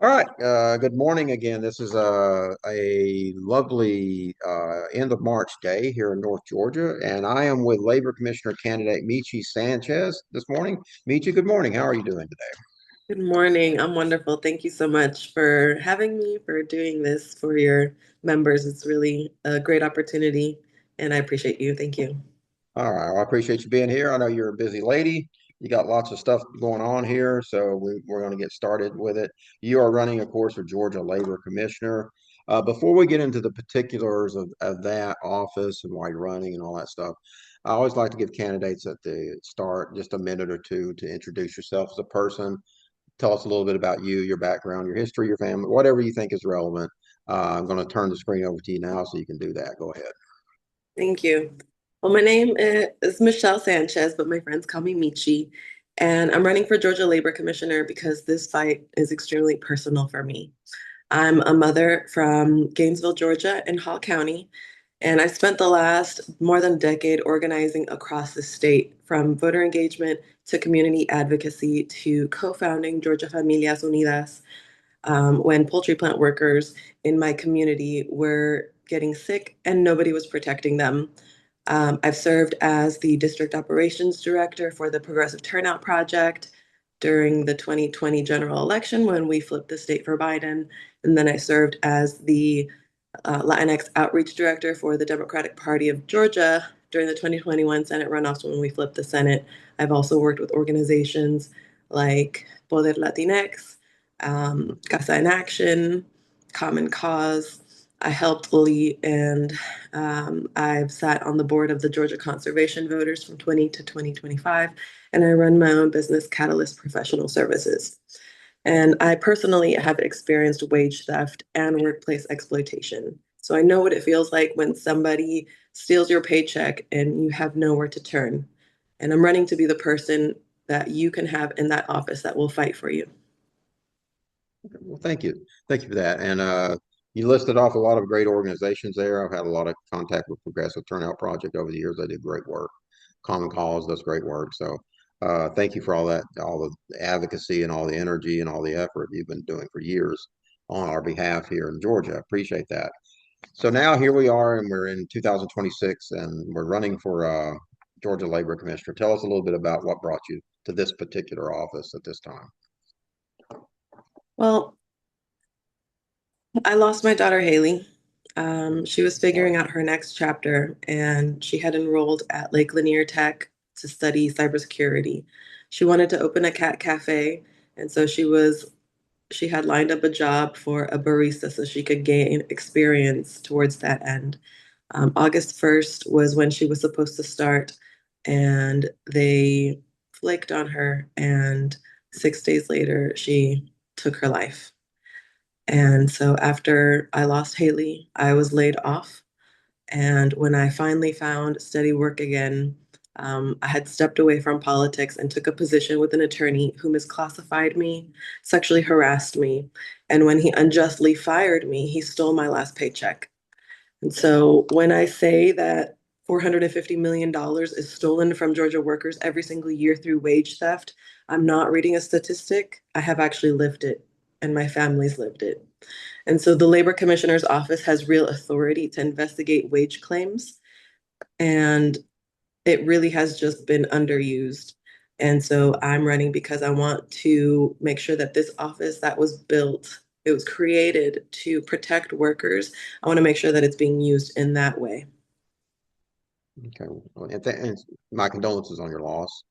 All right. Good morning again. This is a lovely end of March day here in North Georgia, and I am with Labor Commissioner candidate Michi Sanchez this morning. Michi, good morning. How are you doing today? Good morning. I'm wonderful. Thank you so much for having me, for doing this for your members. It's really a great opportunity, and I appreciate you. Thank you. All right. Well, I appreciate you being here. I know you're a busy lady. You got lots of stuff going on here, so we're going to get started with it. You are running, of course, for Georgia Labor Commissioner. Before we get into the particulars of that office and why you're running and all that stuff, I always like to give candidates at the start just a minute or two to introduce yourself as a person. Tell us a little bit about you, your background, your history, your family, whatever you think is relevant. I'm going to turn the screen over to you now so you can do that. Go ahead. Thank you. Well, my name is Michelle Sanchez, but my friends call me Michi, and I'm running for Georgia Labor Commissioner because this fight is extremely personal for me. I'm a mother from Gainesville, Georgia, in Hall County, and I spent the last more than a decade organizing across the state, from voter engagement to community advocacy to co-founding Georgia Familias Unidas, when poultry plant workers in my community were getting sick and nobody was protecting them. I've served as the district operations director for the Progressive Turnout Project during the 2020 general election when we flipped the state for Biden. And then I served as the Latinx outreach director for the Democratic Party of Georgia during the 2021 Senate runoffs when we flipped the Senate. I've also worked with organizations like Poder Latinx, Casa in Action, Common Cause. I helped lead, and I've sat on the board of the Georgia Conservation Voters from 20 to 2025, and I run my own business, Catalyst Professional Services. And I personally have experienced wage theft and workplace exploitation. So I know what it feels like when somebody steals your paycheck and you have nowhere to turn. And I'm running to be the person that you can have in that office that will fight for you. Well, thank you. Thank you for that. And you listed off a lot of great organizations there. I've had a lot of contact with Progressive Turnout Project over the years. They do great work. Common Cause does great work. So thank you for all that, all the advocacy and all the energy and all the effort you've been doing for years on our behalf here in Georgia. I appreciate that. So now here we are, and we're in 2026, and we're running for Georgia Labor Commissioner. Tell us a little bit about what brought you to this particular office at this time. Well, I lost my daughter, Haley. She was Sorry. figuring out her next chapter, and she had enrolled at Lake Lanier Tech to study cybersecurity. She wanted to open a cat cafe, and so she had lined up a job for a barista so she could gain experience towards that end. August 1st was when she was supposed to start, and they flaked on her, and 6 days later, she took her life. And so after I lost Haley, I was laid off. And when I finally found steady work again, I had stepped away from politics and took a position with an attorney who misclassified me, sexually harassed me. And when he unjustly fired me, he stole my last paycheck. And so when I say that $450 million is stolen from Georgia workers every single year through wage theft, I'm not reading a statistic. I have actually lived it, and my family's lived it. And so the Labor Commissioner's Office has real authority to investigate wage claims, and it really has just been underused. And so I'm running because I want to make sure that this office that was built, it was created to protect workers. I want to make sure that it's being used in that way. Okay. Well, and my condolences on your loss.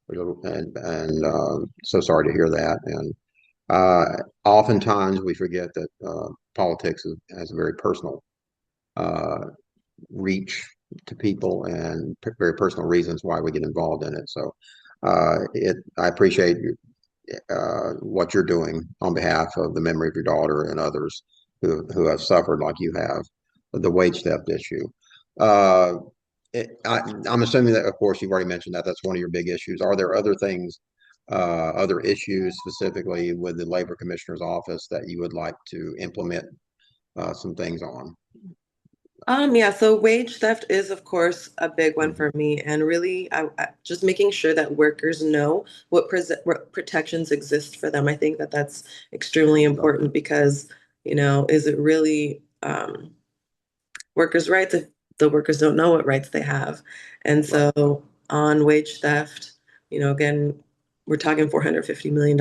And so sorry to hear that. And oftentimes we forget that politics has a very personal uh, reach to people and very personal reasons why we get involved in it. So I appreciate what you're doing on behalf of the memory of your daughter and others who have suffered like you have the wage theft issue. Uh, I'm assuming that, of course, you've already mentioned that that's one of your big issues. Are there other things, other issues specifically with the labor commissioner's office that you would like to implement some things on? Yeah, so wage theft is, of course, a big one Mhm. for me. And really, just making sure that workers know what protections exist for them. I think that that's extremely Right, important because, is it really workers' rights if the workers don't know what rights they have? And right, so on wage theft, again, we're talking $450 million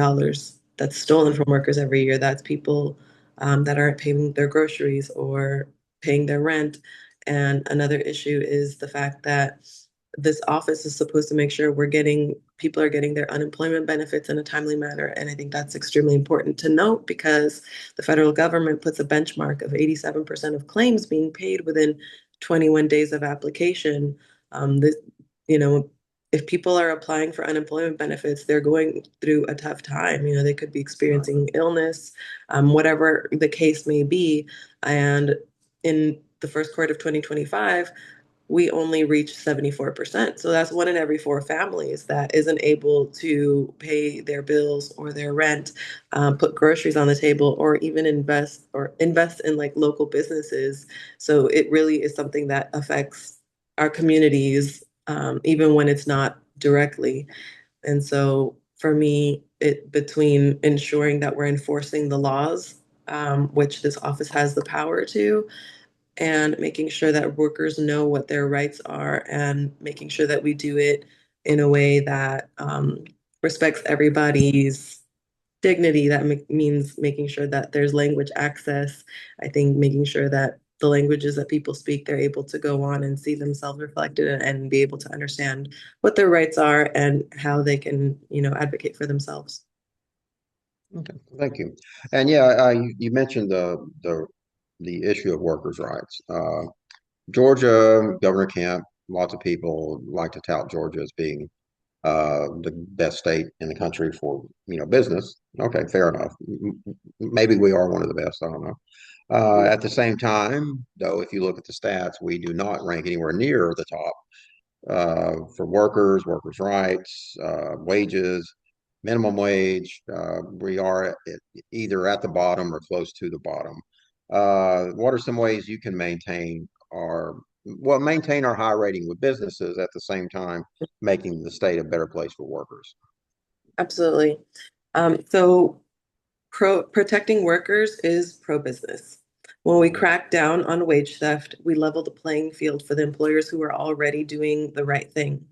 that's stolen from workers every year. That's people that aren't paying their groceries or paying their rent. And another issue is the fact that this office is supposed to make sure people are getting their unemployment benefits in a timely manner. And I think that's extremely important to note because the federal government puts a benchmark of 87% of claims being paid within 21 days of application. This, you know, if people are applying for unemployment benefits, they're going through a tough time. They could be right. experiencing illness, whatever the case may be. And in the first quarter of 2025, we only reach 74%. So that's one in every four families that isn't able to pay their bills or their rent, put groceries on the table, or even invest in like local businesses. So it really is something that affects our communities, even when it's not directly. And so for me, it between ensuring that we're enforcing the laws, which this office has the power to, and making sure that workers know what their rights are and making sure that we do it in a way that respects everybody's dignity. That means making sure that there's language access. I think making sure that the languages that people speak, they're able to go on and see themselves reflected and be able to understand what their rights are and how they can, advocate for themselves. Okay, thank you. And yeah, you mentioned the issue of workers' rights. Georgia, Governor Kemp, lots of people like to tout Georgia as being the best state in the country for business. Okay, fair enough. Maybe we are one of the best. I don't know. At the same time, though, if you look at the stats, we do not rank anywhere near the top for workers' rights, wages, minimum wage. We are either at the bottom or close to the bottom. What are some ways you can maintain our high rating with businesses at the same time making the state a better place for workers? Absolutely. So protecting workers is pro-business. When we Mhm. crack down on wage theft, we level the playing field for the employers who are already doing the right thing.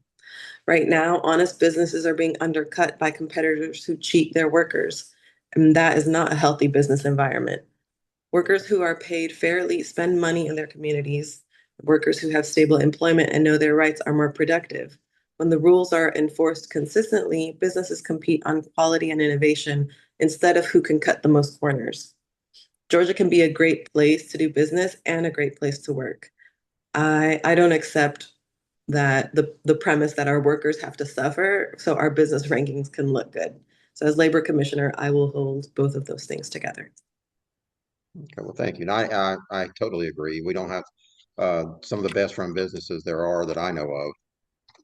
Right now, honest businesses are being undercut by competitors who cheat their workers, and that is not a healthy business environment. Workers who are paid fairly spend money in their communities. Workers who have stable employment and know their rights are more productive. When the rules are enforced consistently, businesses compete on quality and innovation instead of who can cut the most corners. Georgia can be a great place to do business and a great place to work. I don't accept that the premise that our workers have to suffer so our business rankings can look good. So as labor commissioner, I will hold both of those things together. Okay, well, thank you. And I totally agree. We don't have some of the best run businesses there are that I know of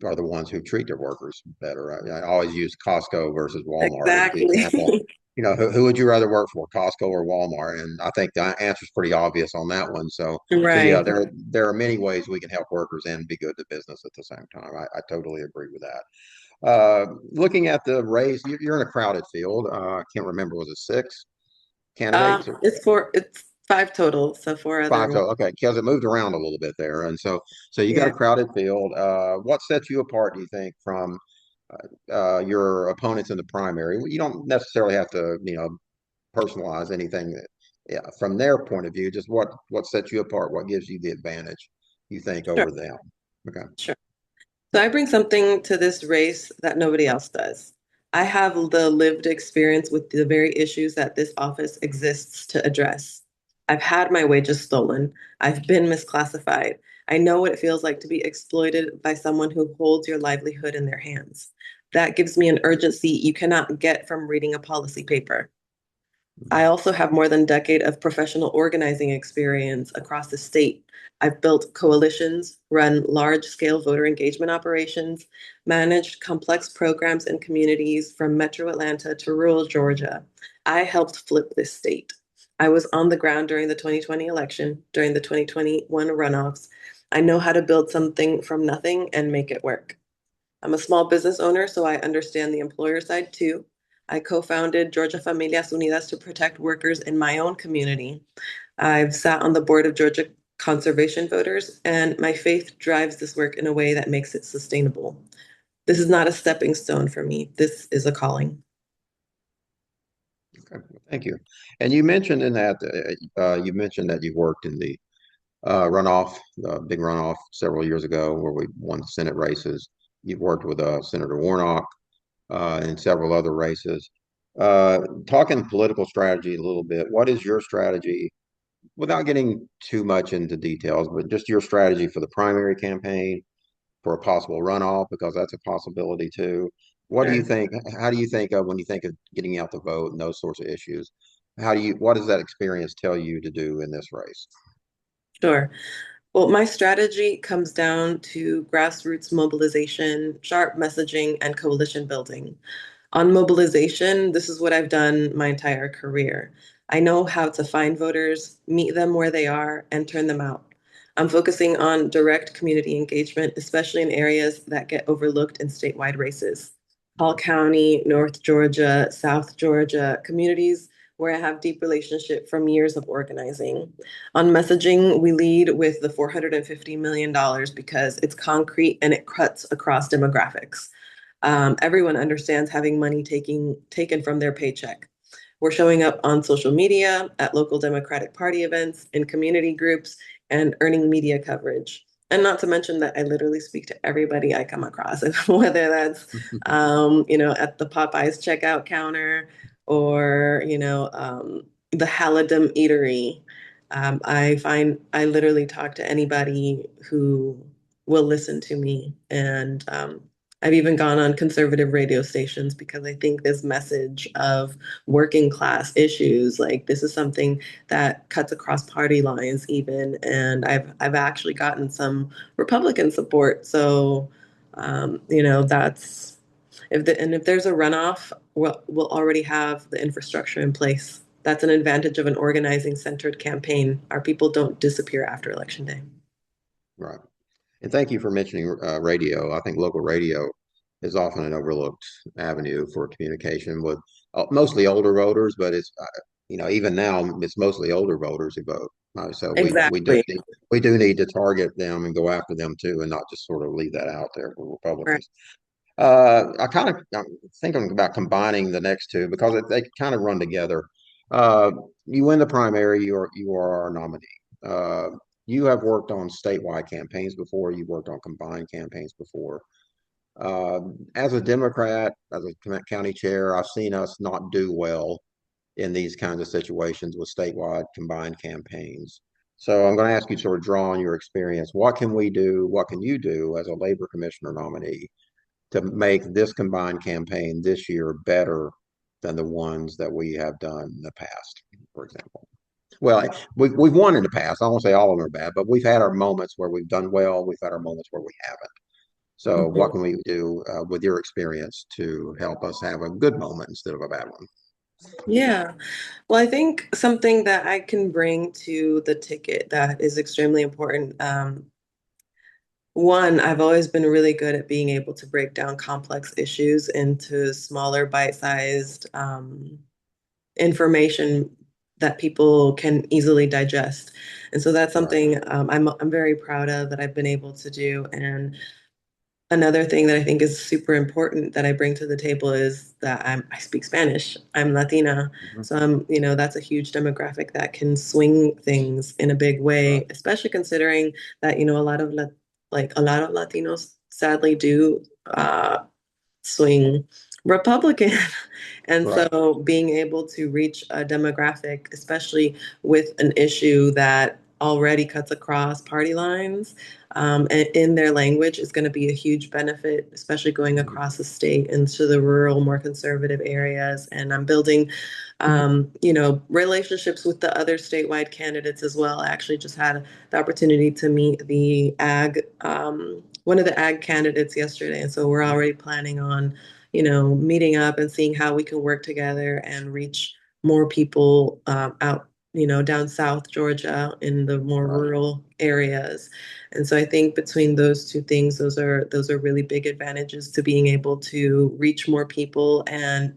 are the ones who treat their workers better. I always use Costco versus Walmart as the Exactly. example. Who would you rather work for, Costco or Walmart? And I think the answer is pretty obvious on that one. So yeah, Right. there are many ways we can help workers and be good to business at the same time. I totally agree with that. Looking at the race, you're in a crowded field. I can't remember, was it six candidates? It's five total, so four Five other ones. total. Okay, because it moved around a little bit there, and so you got Yeah. a crowded field. What sets you apart, do you think, from your opponents in the primary? You don't necessarily have to, personalize anything yeah, from their point of view. Just what sets you apart? What gives you the advantage, you think, Sure. over them? Okay. Sure. So I bring something to this race that nobody else does. I have the lived experience with the very issues that this office exists to address. I've had my wages stolen. I've been misclassified. I know what it feels like to be exploited by someone who holds your livelihood in their hands. That gives me an urgency you cannot get from reading a policy paper. I also have more than a decade of professional organizing experience across the state. I've built coalitions, run large scale voter engagement operations, managed complex programs in communities from metro Atlanta to rural Georgia. I helped flip this state. I was on the ground during the 2020 election, during the 2021 runoffs. I know how to build something from nothing and make it work. I'm a small business owner, so I understand the employer side too. I co-founded Georgia Familias Unidas to protect workers in my own community. I've sat on the board of Georgia Conservation Voters, and my faith drives this work in a way that makes it sustainable. This is not a stepping stone for me. This is a calling. Okay, thank you. And you mentioned in that you mentioned that you worked in the runoff, big runoff several years ago where we won the Senate races. You've worked with Senator Warnock and several other races. Talking political strategy a little bit, what is your strategy without getting too much into details, but just your strategy for the primary campaign, for a possible runoff, because that's a possibility too. What do you Sure. think? How do you think of when you think of getting out the vote and those sorts of issues? What does that experience tell you to do in this race? Sure. Well, my strategy comes down to grassroots mobilization, sharp messaging, and coalition building. On mobilization, this is what I've done my entire career. I know how to find voters, meet them where they are, and turn them out. I'm focusing on direct community engagement, especially in areas that get overlooked in statewide races. Hall County, North Georgia, South Georgia, communities where I have deep relationship from years of organizing. On messaging, we lead with the $450 million because it's concrete and it cuts across demographics. Everyone understands having money taken from their paycheck. We're showing up on social media, at local Democratic Party events, in community groups, and earning media coverage. And not to mention that I literally speak to everybody I come across, and whether that's, at the Popeyes checkout counter or, the Halidom Eatery. I find I literally talk to anybody who will listen to me. And I've even gone on conservative radio stations because I think this message of working class issues, like this is something that cuts across party lines even. And I've actually gotten some Republican support. So that's if there's a runoff, we'll already have the infrastructure in place. That's an advantage of an organizing centered campaign. Our people don't disappear after election day. Right. And thank you for mentioning radio. I think local radio is often an overlooked avenue for communication with mostly older voters, but even now it's mostly older voters who vote. So Exactly. we do need to target them and go after them too, and not just sort of leave that out there for Right. Republicans. I'm thinking about combining the next two because they kind of run together. Uh, you win the primary, you are our nominee. Uh, you have worked on statewide campaigns before. You've worked on combined campaigns before. As a Democrat, as a county chair, I've seen us not do well in these kinds of situations with statewide combined campaigns. So I'm going to ask you to sort of draw on your experience. What can we do? What can you do as a labor commissioner nominee to make this combined campaign this year better than the ones that we have done in the past, for example? Well, we've won in the past. I won't say all of them are bad, but we've had our moments where we've done well. We've had our moments where we haven't. So, what Mhm. can we do with your experience to help us have a good moment instead of a bad one? Yeah. Well, I think something that I can bring to the ticket that is extremely important. One, I've always been really good at being able to break down complex issues into smaller, bite-sized information that people can easily digest. And so that's Right. something I'm very proud of that I've been able to do. And another thing that I think is super important that I bring to the table is that I speak Spanish. I'm Latina. Mhm. So that's a huge demographic that can swing things in a big Right. way, especially considering that, a lot of Latinos sadly do swing Republican. And Right. so being able to reach a demographic, especially with an issue that already cuts across party lines, and in their language is going to be a huge benefit, especially going Mhm. across the state into the rural, more conservative areas. And I'm building, relationships with the other statewide candidates as well. I actually just had the opportunity to meet one of the ag candidates yesterday. And so we're already planning on, meeting up and seeing how we can work together and reach more people out down South Georgia in the more Right. rural areas. And so I think between those two things, those are really big advantages to being able to reach more people and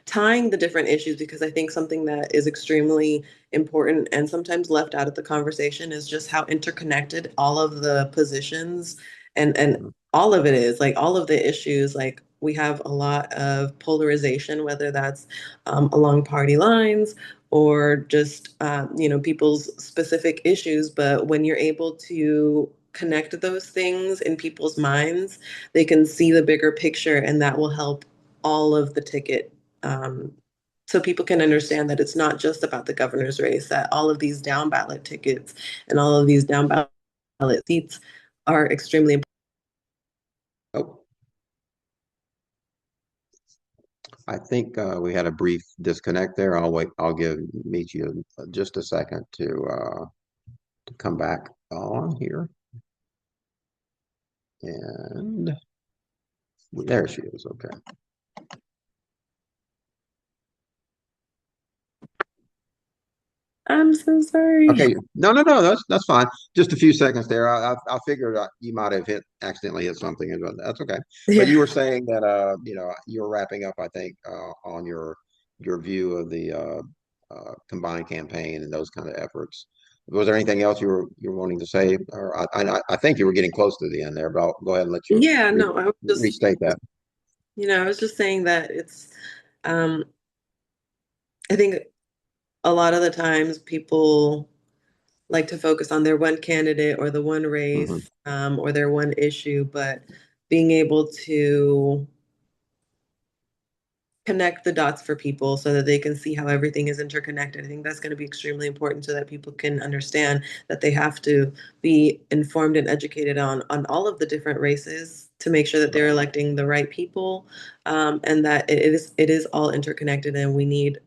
tying the different issues, because I think something that is extremely important and sometimes left out of the conversation is just how interconnected all of the positions and Mhm. all of it is, like all of the issues. Like we have a lot of polarization, whether that's along party lines or just people's specific issues. But when you're able to connect those things in people's minds, they can see the bigger picture, and that will help all of the ticket. So people can understand that it's not just about the governor's race, that all of these down ballot tickets and all of these down ballot seats are extremely important. Oh, I think we had a brief disconnect there. I'll wait. I'll give Michi just a second to come back on here. And there she is. Okay. I'm so sorry. Okay. No, no, no. That's fine. Just a few seconds there. I figured you might have accidentally hit something, but that's okay. But Yeah. you were saying that you were wrapping up, I think, on your view of the combined campaign and those kind of efforts. Was there anything else you were wanting to say? Or I think you were getting close to the end there, but I'll go ahead and let you Yeah, no, restate that. I was just saying that um, I think a lot of the times people like to focus on their one candidate or the one Hmm. race, or their one issue, but being able to connect the dots for people so that they can see how everything is interconnected. I think that's going to be extremely important so that people can understand that they have to be informed and educated on all of the different races to make sure that they're Right, electing the right people, and that it is all interconnected, and we need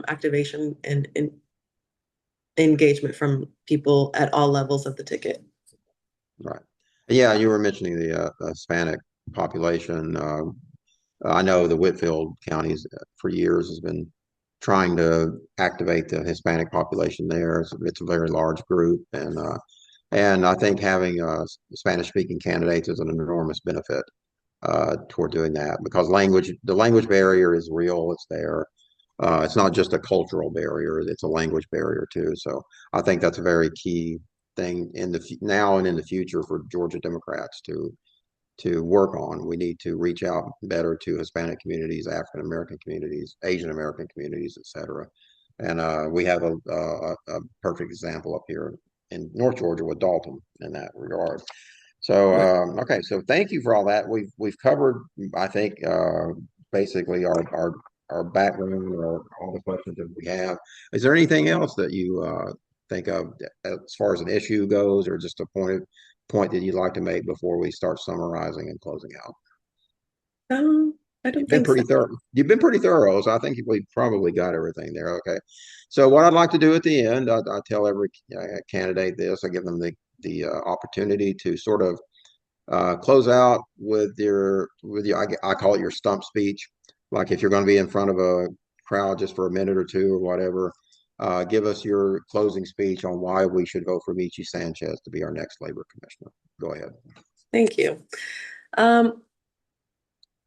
activation and engagement from people at all levels of the ticket. right. Yeah, you were mentioning the Hispanic population. I know the Whitfield counties for years has been trying to activate the Hispanic population there. It's a very large group, and I think having Spanish-speaking candidates is an enormous benefit toward doing that because the language barrier is real. It's there. It's not just a cultural barrier; it's a language barrier too. So I think that's a very key thing now and in the future for Georgia Democrats to work on. We need to reach out better to Hispanic communities, African American communities, Asian American communities, et cetera. And we have a perfect example up here in North Georgia with Dalton in that regard. So okay, so thank you for all that. We've covered, I think, basically our background or all the questions that we have. Is there anything else that you think of as far as an issue goes, or just a point that you'd like to make before we start summarizing and closing out? I don't You've been think so. pretty thorough. You've been pretty thorough, so I think we probably got everything there. Okay. So what I'd like to do at the end, I tell every candidate this. I give them the opportunity to sort of close out with your I call it your stump speech. Like if you're going to be in front of a crowd just for a minute or two or whatever, give us your closing speech on why we should vote for Michi Sanchez to be our next labor commissioner. Go ahead. Thank you. Um,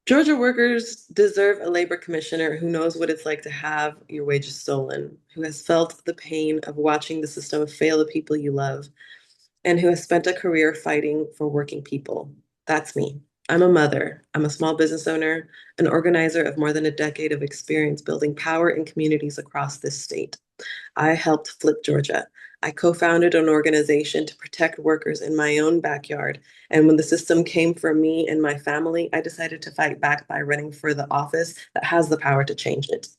Georgia workers deserve a labor commissioner who knows what it's like to have your wages stolen, who has felt the pain of watching the system fail the people you love, and who has spent a career fighting for working people. That's me. I'm a mother. I'm a small business owner, an organizer of more than a decade of experience building power in communities across this state. I helped flip Georgia. I co founded an organization to protect workers in my own backyard. And when the system came for me and my family, I decided to fight back by running for the office that has the power to change it.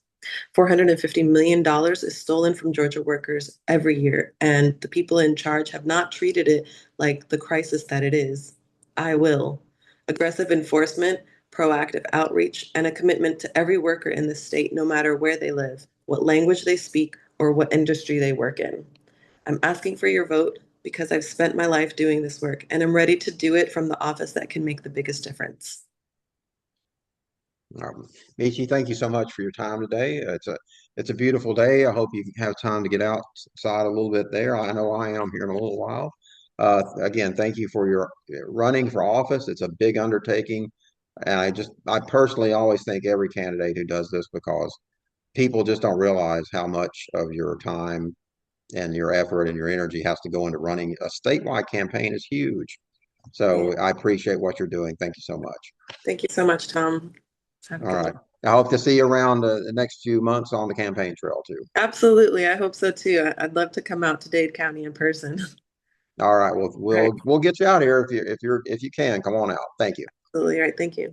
$450 million is stolen from Georgia workers every year, and the people in charge have not treated it like the crisis that it is. I will. Aggressive enforcement, proactive outreach, and a commitment to every worker in the state, no matter where they live, what language they speak, or what industry they work in. I'm asking for your vote because I've spent my life doing this work, and I'm ready to do it from the office that can make the biggest difference. Michi, thank you so much for your time today. It's a beautiful day. I hope you have time to get outside a little bit there. I know I am here in a little while. Again, thank you for your running for office. It's a big undertaking. And I personally always thank every candidate who does this because people just don't realize how much of your time and your effort and your energy has to go into running. A statewide campaign is huge. Yeah. So I appreciate what you're doing. Thank you so much. Thank you so much, Tom. Have a All good day. right. I hope to see you around the next few months on the campaign trail too. Absolutely. I hope so too. I'd love to come out to Dade County in person. All right. Well, All right. we'll get you out here if you can. Come on out. Thank you. Absolutely. All right. Thank you.